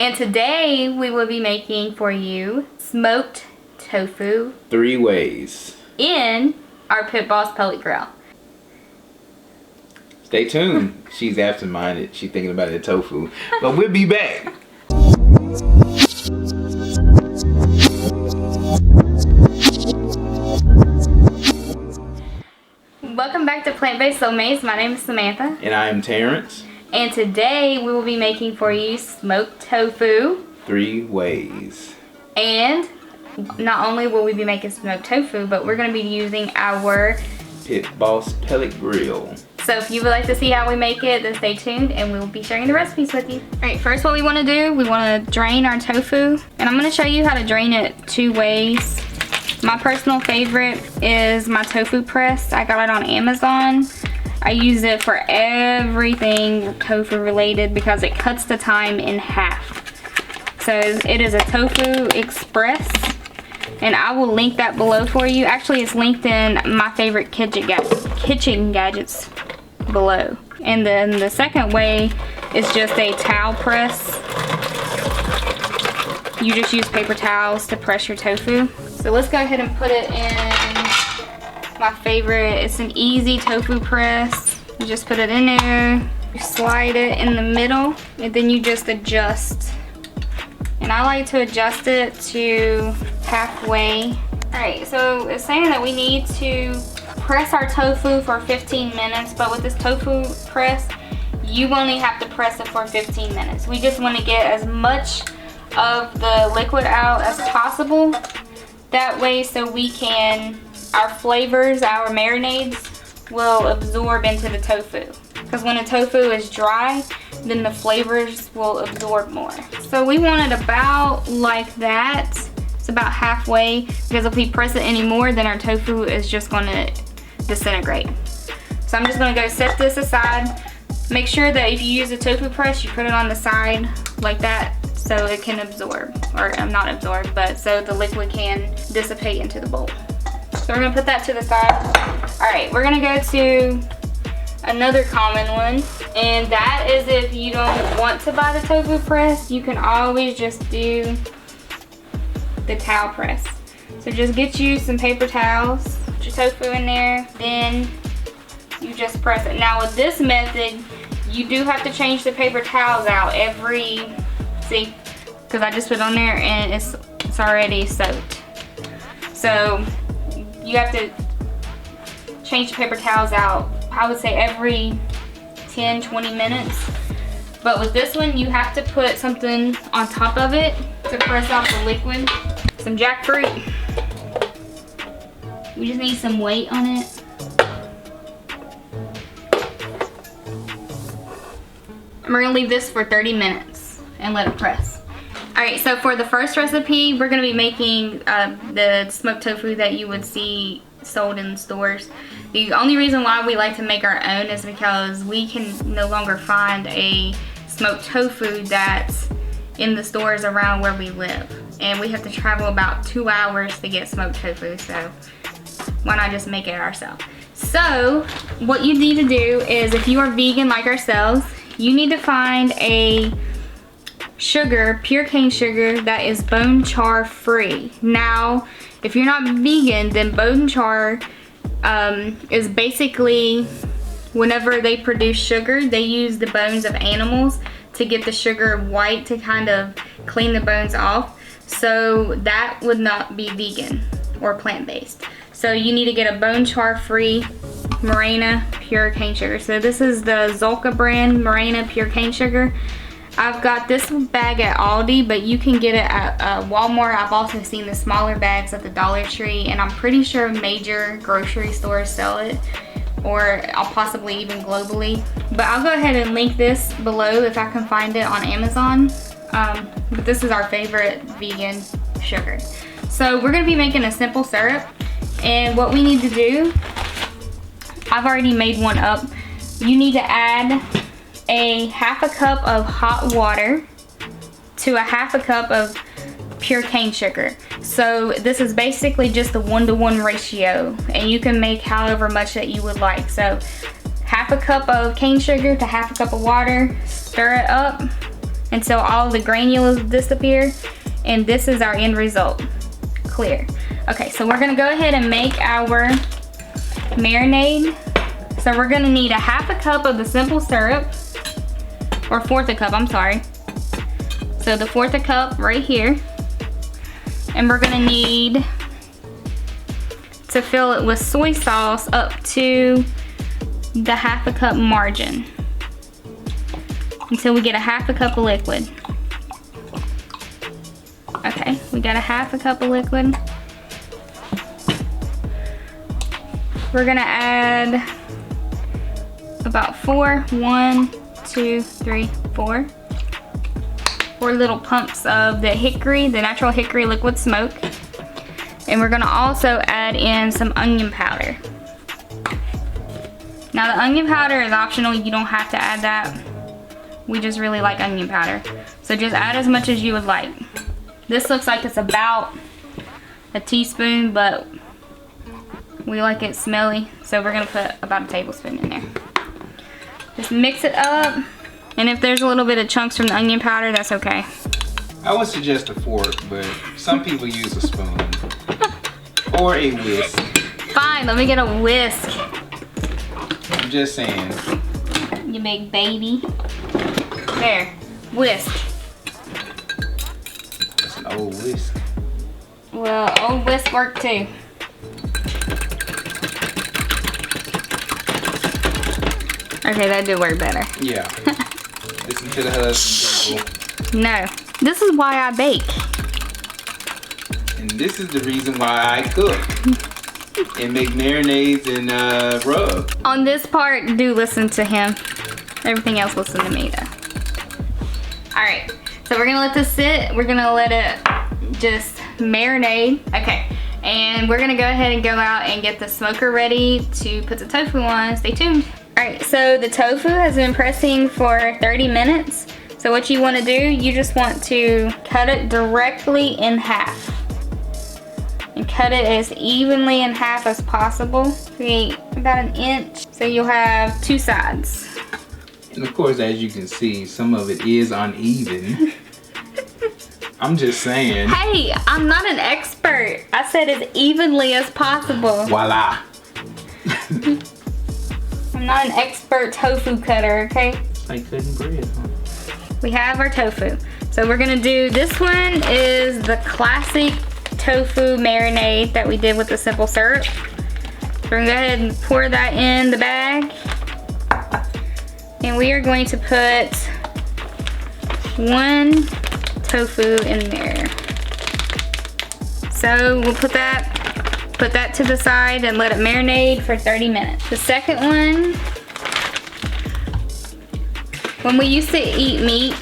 And today we will be making for you smoked tofu 3 ways in our Pit Boss pellet grill. Stay tuned. She's absent-minded. She's thinking about the tofu. But we'll be back. Welcome back to Plant-Based Soulmates. My name is Samantha. And I am Terrence. And today we will be making for you smoked tofu 3 ways. And not only will we be making smoked tofu, but we're going to be using our Pit Boss pellet grill. So if you would like to see how we make it, then stay tuned and we'll be sharing the recipes with you. Alright, first what we want to do, we want to drain our tofu. And I'm going to show you how to drain it 2 ways. My personal favorite is my tofu press. I got it on Amazon. I use it for everything tofu related because it cuts the time in half. So it is a Tofu Express. And I will link that below for you. Actually, it's linked in my favorite kitchen gadgets below. And then the second way is just a towel press. You just use paper towels to press your tofu. So let's go ahead and put it in my favorite. It's an easy tofu press. You just put it in there. You slide it in the middle and then you just adjust. And I like to adjust it to halfway. Alright, so it's saying that we need to press our tofu for 15 minutes, but with this tofu press, you only have to press it for 15 minutes. We just want to get as much of the liquid out as possible. That way so we can, our flavors, our marinades will absorb into the tofu. Because when the tofu is dry, then the flavors will absorb more. So we want it about like that. It's about halfway, because if we press it anymore, then our tofu is just going to disintegrate. So I'm just going to go set this aside. Make sure that if you use a tofu press, you put it on the side like that so it can absorb, or not absorb, but so the liquid can dissipate into the bowl. So we're going to put that to the side. Alright, we're going to go to another common one, and that is if you don't want to buy the tofu press, you can always just do the towel press. So just get you some paper towels, put your tofu in there, then you just press it. Now with this method, you do have to change the paper towels out every, see, because I just put it on there and it's already soaked. So you have to change the paper towels out, I would say every 10-20 minutes. But with this one, you have to put something on top of it to press off the liquid. Some jackfruit. We just need some weight on it. And we're gonna leave this for 30 minutes and let it press. Alright, so for the first recipe, we're gonna be making the smoked tofu that you would see sold in stores. The only reason why we like to make our own is because we can no longer find a smoked tofu that's in the stores around where we live. And we have to travel about 2 hours to get smoked tofu, so why not just make it ourselves? So what you need to do is, if you are vegan like ourselves, you need to find a sugar, pure cane sugar, that is bone char free. Now, if you're not vegan, then bone char is basically, whenever they produce sugar, they use the bones of animals to get the sugar white to kind of clean the bones off. So that would not be vegan or plant-based. So you need to get a bone char free Marina pure cane sugar. So this is the Zolka brand Marina pure cane sugar. I've got this bag at Aldi, but you can get it at Walmart. I've also seen the smaller bags at the Dollar Tree, and I'm pretty sure major grocery stores sell it, or possibly even globally. But I'll go ahead and link this below if I can find it on Amazon. But this is our favorite vegan sugar. So we're gonna be making a simple syrup, and what we need to do, I've already made one up. You need to add a half a cup of hot water to a half a cup of pure cane sugar. So this is basically just a 1-to-1 ratio, and you can make however much that you would like. So half a cup of cane sugar to half a cup of water, stir it up, until all the granules disappear. And this is our end result, clear. Okay, so we're gonna go ahead and make our marinade. So we're gonna need a 1/2 cup of the simple syrup, or 1/4 cup, I'm sorry. So the 1/4 cup right here. And we're gonna need to fill it with soy sauce up to the 1/2 cup margin until we get a 1/2 cup of liquid. Okay, we got a 1/2 cup of liquid. We're gonna add about 4 little pumps of the hickory, the natural hickory liquid smoke. And we're gonna also add in some onion powder. Now the onion powder is optional, you don't have to add that. We just really like onion powder. So just add as much as you would like. This looks like it's about a teaspoon, but we like it smelly, so we're gonna put about a tablespoon in there. Just mix it up, and if there's a little bit of chunks from the onion powder, that's okay. I would suggest a fork, but some people use a spoon. Or a whisk. Fine, let me get a whisk. I'm just saying. You big baby. There, whisk. That's an old whisk. Well, old whisk work too. Okay, that did work better. Yeah. Listen to the husband. No, this is why I bake. And this is the reason why I cook. And make marinades and rub. On this part, do listen to him. Everything else, listen to me though. Alright, so we're gonna let this sit. We're gonna let it just marinate. Okay, and we're gonna go ahead and go out and get the smoker ready to put the tofu on. Stay tuned. Alright, so the tofu has been pressing for 30 minutes. So what you want to do, you just want to cut it directly in half. And cut it as evenly in half as possible. Create about 1 inch, so you'll have 2 sides. And of course, as you can see, some of it is uneven. I'm just saying. Hey, I'm not an expert. I said as evenly as possible. Voila. I'm not an expert tofu cutter, okay? It's like cutting bread, huh? We have our tofu. So we're gonna do, this one is the classic tofu marinade that we did with the simple syrup. So we're gonna go ahead and pour that in the bag. And we are going to put 1 tofu in there. So we'll put that to the side and let it marinate for 30 minutes. The second one, when we used to eat meat,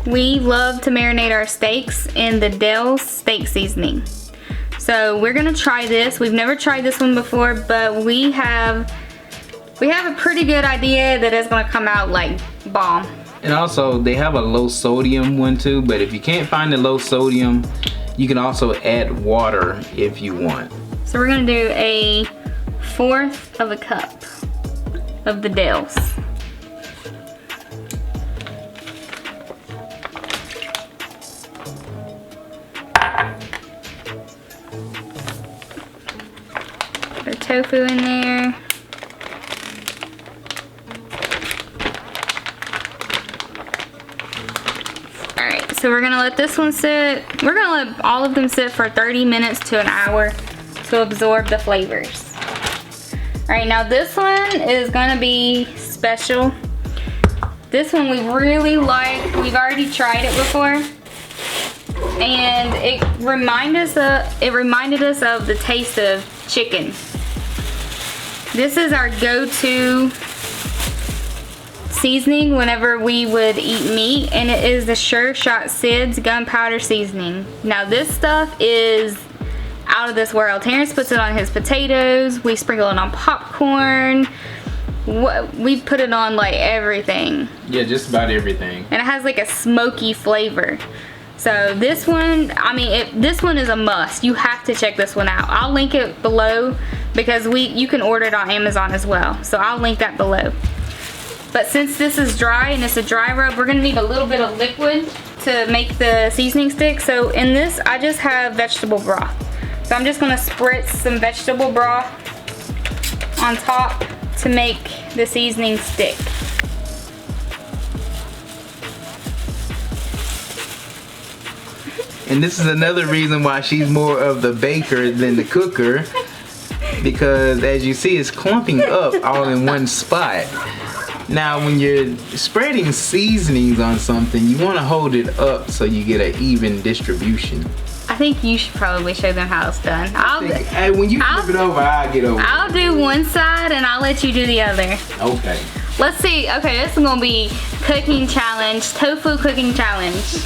we love to marinate our steaks in the Dell's steak seasoning. So we're gonna try this. We've never tried this one before, but we have a pretty good idea that it's gonna come out like bomb. And also, they have a low sodium one too, but if you can't find the low sodium, you can also add water if you want. So we're gonna do a 1/4 of a cup of the Dell's. Put our tofu in there. Alright, so we're gonna let this one sit. We're gonna let all of them sit for 30 minutes to an hour to absorb the flavors. Alright, now this one is gonna be special. This one we really like. We've already tried it before. And it reminded us of the taste of chicken. This is our go-to seasoning whenever we would eat meat, and it is the Sure Shot Sid's gunpowder seasoning. Now this stuff is out of this world. Terrence puts it on his potatoes, we sprinkle it on popcorn, we put it on like everything. Yeah, just about everything. And it has like a smoky flavor. So this one, I mean, this one is a must. You have to check this one out. I'll link it below because you can order it on Amazon as well. So I'll link that below. But since this is dry and it's a dry rub, we're gonna need a little bit of liquid to make the seasoning stick. So in this, I just have vegetable broth. So I'm just gonna spritz some vegetable broth on top to make the seasoning stick. And this is another reason why she's more of the baker than the cooker, because as you see, it's clumping up all in one spot. Now when you're spreading seasonings on something, you want to hold it up so you get an even distribution. I think you should probably show them how it's done. Hey, when you flip it over, I'll get over. I'll do one side and I'll let you do the other. Okay. Let's see. Okay, this is gonna be cooking challenge, tofu cooking challenge.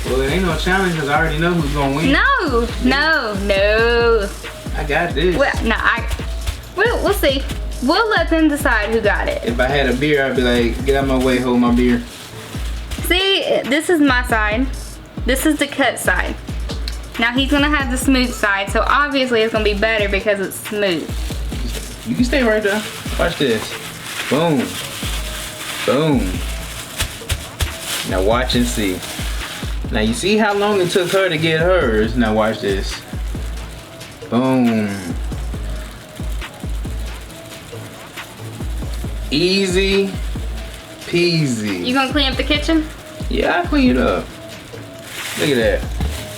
Well, it ain't no challenge because I already know who's gonna win. No, no, no. I got this. Well, no, we'll see. We'll let them decide who got it. If I had a beer, I'd be like, get out of my way, hold my beer. See, this is my side. This is the cut side. Now he's gonna have the smooth side, so obviously it's gonna be better because it's smooth. You can stay right there. Watch this. Boom. Boom. Now watch and see. Now you see how long it took her to get hers. Now watch this. Boom. Easy peasy. You gonna clean up the kitchen? Yeah, I clean it up. Look at that.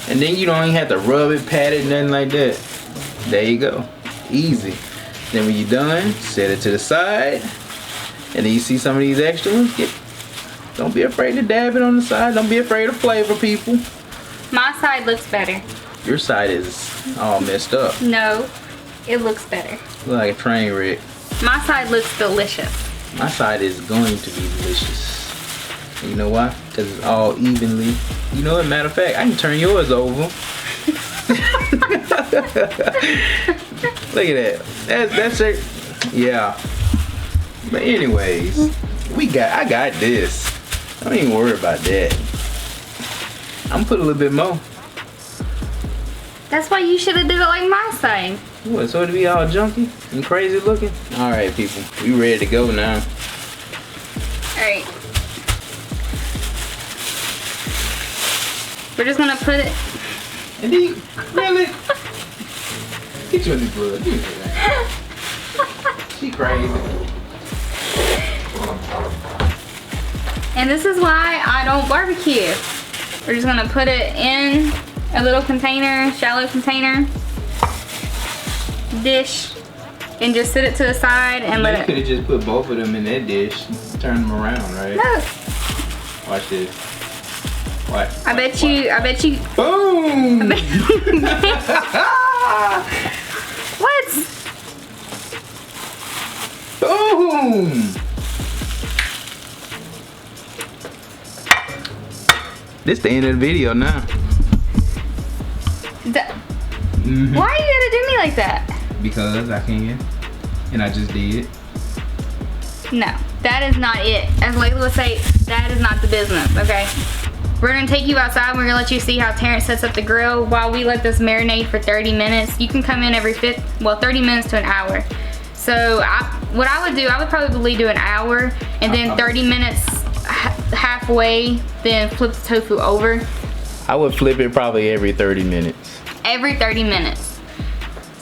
And then you don't even have to rub it, pat it, nothing like that. There you go. Easy. Then when you're done, set it to the side. And then you see some of these extra ones. Don't be afraid to dab it on the side. Don't be afraid of flavor, people. My side looks better. Your side is all messed up. No, it looks better. Look like a train wreck. My side looks delicious. My side is going to be delicious. And you know why? Because it's all evenly. You know what? Matter of fact, I can turn yours over. Look at that. That's it. Yeah. But anyways, I got this. Don't even worry about that. I'm gonna put a little bit more. That's why you should have did it like my side. What, so to be all junky and crazy looking? Alright people, we ready to go now. Alright. We're just gonna put it. And then, really? Get you in the blood. Give me that. She crazy. And this is why I don't barbecue. We're just gonna put it in a little container, shallow container, dish, and just sit it to the side and let it. You could have just put both of them in that dish, turn them around, right? No. Watch this. What? I bet you. Boom! What? Boom! This the end of the video now. Why are you gonna do me like that? Because I can, and I just did. No, that is not it. As Layla would say, that is not the business, okay? We're gonna take you outside and we're gonna let you see how Terrence sets up the grill while we let this marinate for 30 minutes. You can come in every 30 minutes to an hour. So what I would do, I would probably do an hour and then 30 minutes halfway, then flip the tofu over. I would flip it probably every 30 minutes. Every 30 minutes.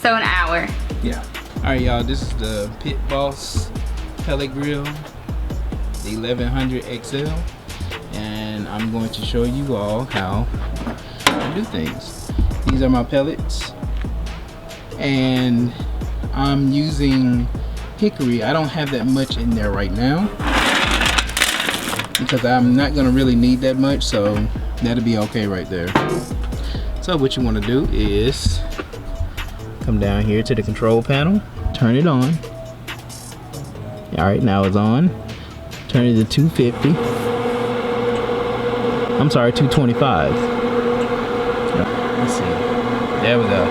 So an hour. Yeah. Alright y'all, this is the Pit Boss pellet grill, the 1100 XL. And I'm going to show you all how I do things. These are my pellets. And I'm using hickory. I don't have that much in there right now, because I'm not gonna really need that much, so that'll be okay right there. So what you want to do is come down here to the control panel, turn it on. Alright, now it's on. Turn it to 250. I'm sorry, 225. Let's see. There we go.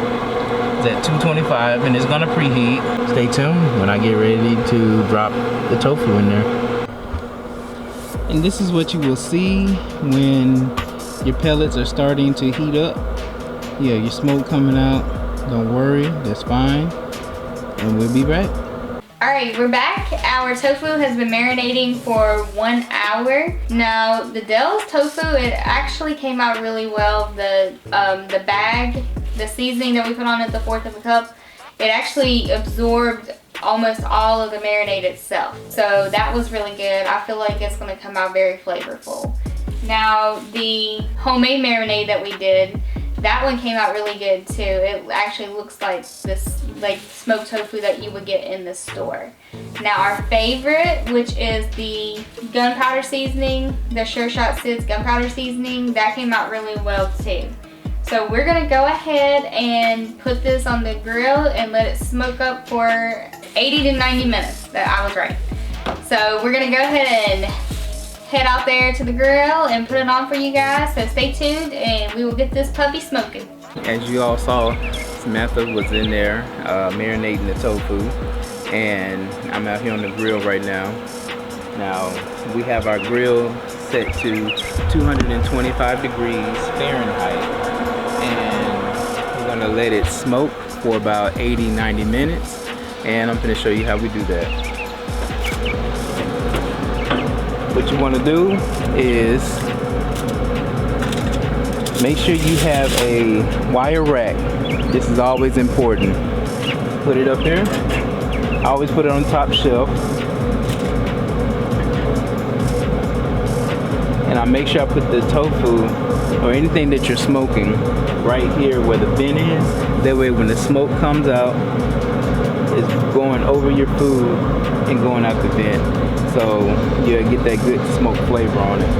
It's at 225 and it's gonna preheat. Stay tuned when I get ready to drop the tofu in there. And this is what you will see when your pellets are starting to heat up. Yeah, your smoke coming out. Don't worry, that's fine. And we'll be back. Alright, we're back. Our tofu has been marinating for 1 hour. Now, the Dell's tofu, it actually came out really well. The bag, the seasoning that we put on it, the 1/4 of a cup, it actually absorbed almost all of the marinade itself. So that was really good. I feel like it's going to come out very flavorful. Now, the homemade marinade that we did, that one came out really good too. It actually looks like this smoked tofu that you would get in the store. Now our favorite, which is the gunpowder seasoning, the Sure Shot Sid's gunpowder seasoning, that came out really well too. So we're gonna go ahead and put this on the grill and let it smoke up for 80 to 90 minutes. I was right. So we're gonna go ahead and head out there to the grill and put it on for you guys. So stay tuned and we will get this puppy smoking. As you all saw, Samantha was in there marinating the tofu, and I'm out here on the grill right now. Now we have our grill set to 225 degrees Fahrenheit, and we're gonna let it smoke for about 80-90 minutes, and I'm gonna show you how we do that. What you want to do is make sure you have a wire rack. This is always important. Put it up here. I always put it on top shelf. And I make sure I put the tofu or anything that you're smoking right here where the vent is. That way when the smoke comes out, it's going over your food and going out the vent. So you'll get that good smoke flavor on it.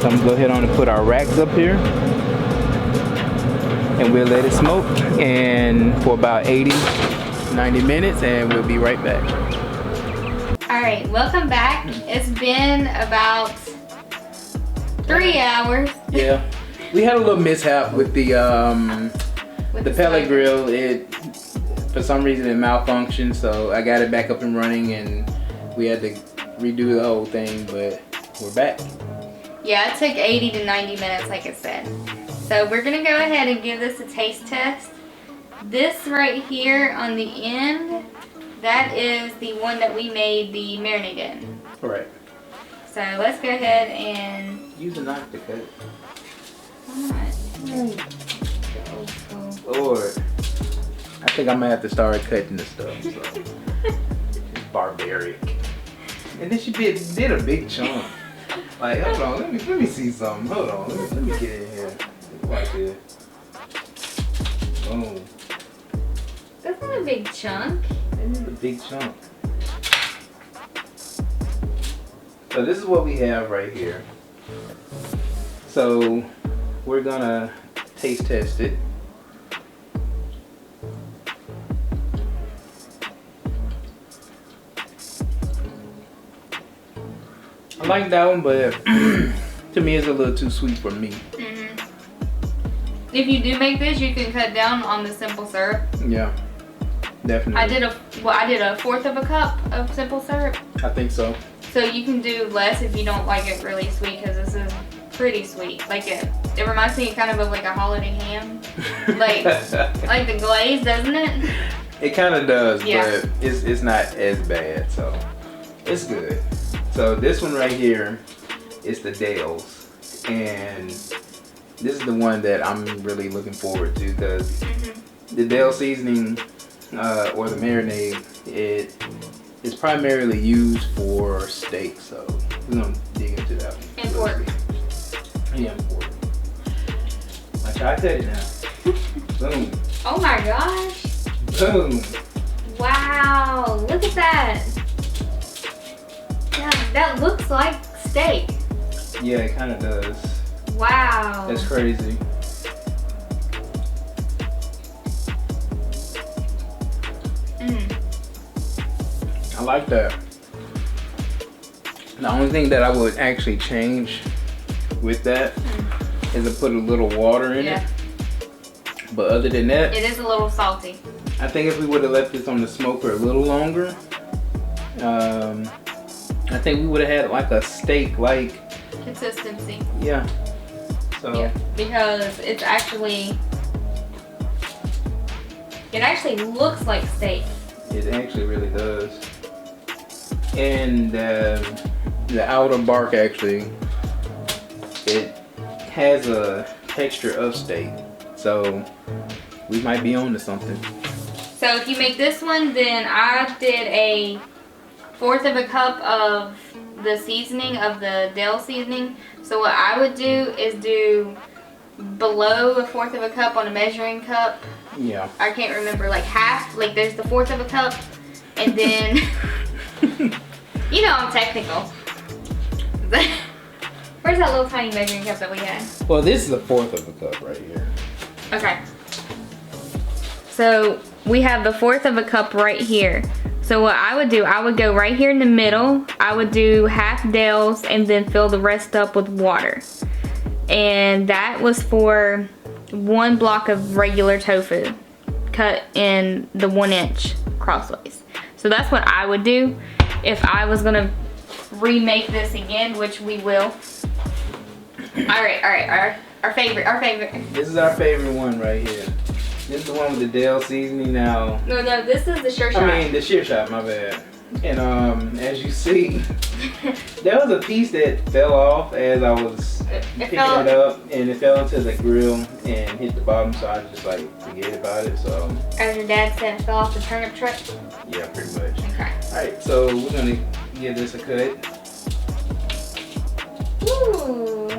So I'm gonna go ahead on and put our racks up here, and we'll let it smoke and for about 80-90 minutes, and we'll be right back. Alright, welcome back. It's been about 3 hours. Yeah, we had a little mishap with the pellet grill. It, for some reason, it malfunctioned, so I got it back up and running, and we had to redo the whole thing, but we're back. Yeah, it took 80 to 90 minutes, like I said. So we're gonna go ahead and give this a taste test. This right here on the end, that is the one that we made the marinade in. Alright. So let's go ahead and Use a knife to cut it. Why not? Lord, I think I'm gonna have to start cutting this stuff. So. It's barbaric. And then she did a big chunk. Like, hold on, let me see something. Hold on, let me get in here. Like this. Boom. That's not a big chunk. It is a big chunk. So this is what we have right here. So we're gonna taste test it. I like that one, but to me it's a little too sweet for me. If you do make this, you can cut down on the simple syrup. Yeah, definitely. I did a 1/4 of a cup of simple syrup. I think so. So you can do less if you don't like it really sweet, because this is pretty sweet. Like it reminds me kind of like a holiday ham, like the glaze, doesn't it? It kind of does, yeah. But it's not as bad, so it's good. So this one right here is the Dale's, and this is the one that I'm really looking forward to, because the Dale seasoning or the marinade, it is primarily used for steak, so we're gonna dig into that one. And pork. Yeah, and pork. I try to cut it now. Boom. Oh my gosh. Boom. Wow, look at that. Yeah, that looks like steak. Yeah, it kind of does. Wow. That's crazy. I like that. The only thing that I would actually change with that is to put a little water in it. But other than that, it is a little salty. I think if we would have left this on the smoker a little longer, I think we would have had like a steak-like consistency. Yeah. So. Yeah, because it actually looks like steak. It actually really does. And the outer bark actually, it has a texture of steak. So we might be on to something. So if you make this one, then I did a 1/4 of a cup of the seasoning, of the dill seasoning. So what I would do is do below a 1/4 of a cup on a measuring cup. Yeah. I can't remember, like half, like there's the 1/4 of a cup, and then, you know I'm technical. Where's that little tiny measuring cup that we had? Well, this is a 1/4 of a cup right here. Okay. So we have the 1/4 of a cup right here. So what I would do, I would go right here in the middle. I would do half dills and then fill the rest up with water. And that was for 1 block of regular tofu cut in the 1-inch crossways. So that's what I would do if I was gonna remake this again, which we will. All right, our favorite. This is our favorite one right here. This is the one with the dill seasoning now. No, this is the sure shot. I mean, the sheer shot, my bad. And as you see, there was a piece that fell off as I was picking it up, and it fell into the grill and hit the bottom, so I just like forget about it. So as your dad said, it fell off the turnip truck. Yeah, pretty much. Okay. All right, so we're gonna give this a cut. Ooh.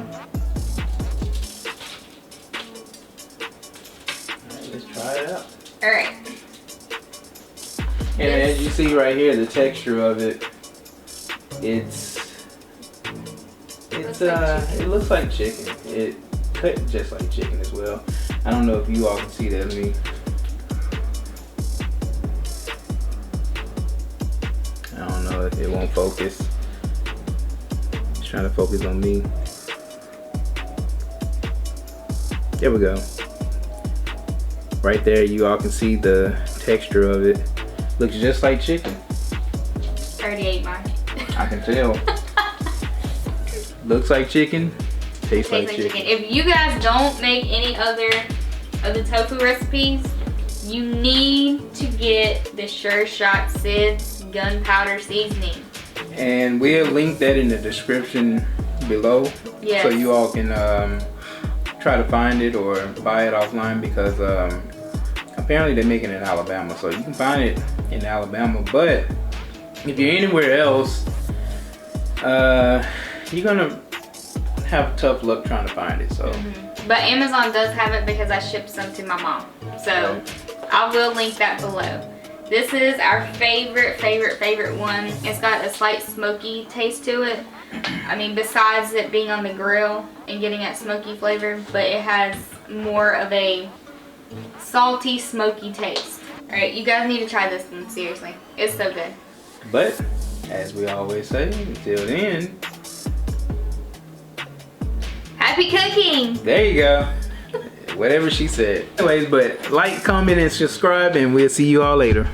Let's try it out. All right. And as you see right here, the texture of it, it looks like chicken. It cut just like chicken as well. I don't know if you all can see that in me. I don't know if it won't focus. It's trying to focus on me. There we go. Right there, you all can see the texture of it. Looks just like chicken. I already ate mine. I can tell. Looks like chicken. Tastes like chicken. If you guys don't make any other of the tofu recipes, you need to get the Sure Shot Sid's gunpowder seasoning. And we'll link that in the description below. Yes. So you all can try to find it or buy it offline, because apparently they make it in Alabama, so you can find it in Alabama. But if you're anywhere else, you're gonna have tough luck trying to find it. So But Amazon does have it because I shipped some to my mom, so I will link that below. This is our favorite one. It's got a slight smoky taste to it. I mean, besides it being on the grill and getting that smoky flavor, but it has more of a salty, smoky taste. All right, you guys need to try this one, seriously. It's so good. But as we always say, until then, happy cooking! there you go. Whatever she said. Anyways, but like, comment, and subscribe, and we'll see you all later.